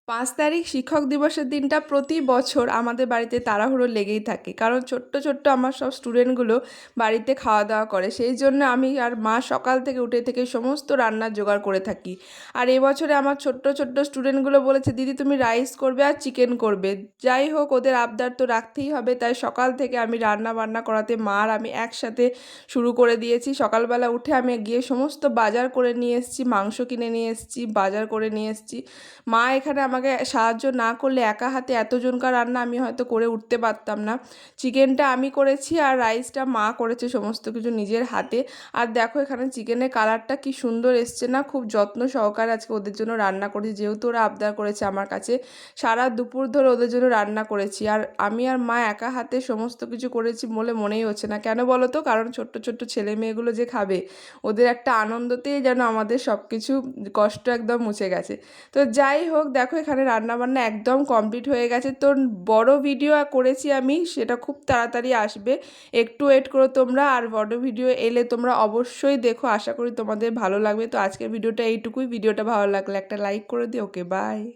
5 তারিখ শিক্ষক দিবসের দিনটা প্রতি বছর আমাদের বাড়িতে তাড়াহুড়ো লেগেই থাকে, কারণ ছোট্ট ছোট্ট আমার সব স্টুডেন্টগুলো বাড়িতে খাওয়া দাওয়া করে, সেই জন্য আমি আর মা সকাল থেকে উঠে থেকে সমস্ত রান্নার জোগাড় করে থাকি। আর এবছরে আমার ছোট্ট ছোট্ট স্টুডেন্টগুলো বলেছে, দিদি তুমি রাইস করবে আর চিকেন করবে। যাই হোক, ওদের আবদার তো রাখতেই হবে, তাই সকাল থেকে আমি রান্না বান্না করাতে মা আর আমি একসাথে শুরু করে দিয়েছি। সকালবেলা উঠে আমি গিয়ে সমস্ত বাজার করে নিয়ে এসেছি, মাংস কিনে নিয়ে এসেছি, বাজার করে নিয়ে এসেছি। মা এখানে আমাকে সাহায্য না করলে একা হাতে এতজনকার রান্না আমি হয়তো করে উঠতে পারতাম না। চিকেনটা আমি করেছি আর রাইসটা মা করেছে সমস্ত কিছু নিজের হাতে। আর দেখো এখানে চিকেনের কালারটা কি সুন্দর এসছে না, খুব যত্ন সহকারে আজকে ওদের জন্য রান্না করেছি, যেহেতু ওরা আবদার করেছে আমার কাছে। সারা দুপুর ধরে ওদের জন্য রান্না করেছি, আর আমি আর মা একা হাতে সমস্ত কিছু করেছি বলে মনেই হচ্ছে না। কেন বলো তো? কারণ ছোট্ট ছোট্ট ছেলে মেয়েগুলো যে খাবে, ওদের একটা আনন্দতেই যেন আমাদের সব কিছু কষ্ট একদম মুছে গেছে। তো যাই হোক, দেখো এখানে রান্নাবান্না একদম কমপ্লিট হয়ে গেছে। তো বড় ভিডিও করেছি আমি, সেটা খুব তাড়াতাড়ি আসবে, একটু ওয়েট করো তোমরা। আর বড় ভিডিও এলে তোমরা অবশ্যই দেখো, আশা করি তোমাদের ভালো লাগবে। তো আজকের ভিডিওটা এইটুকুই। ভিডিওটা ভালো লাগলে একটা লাইক করে দিও। ওকে, বাই।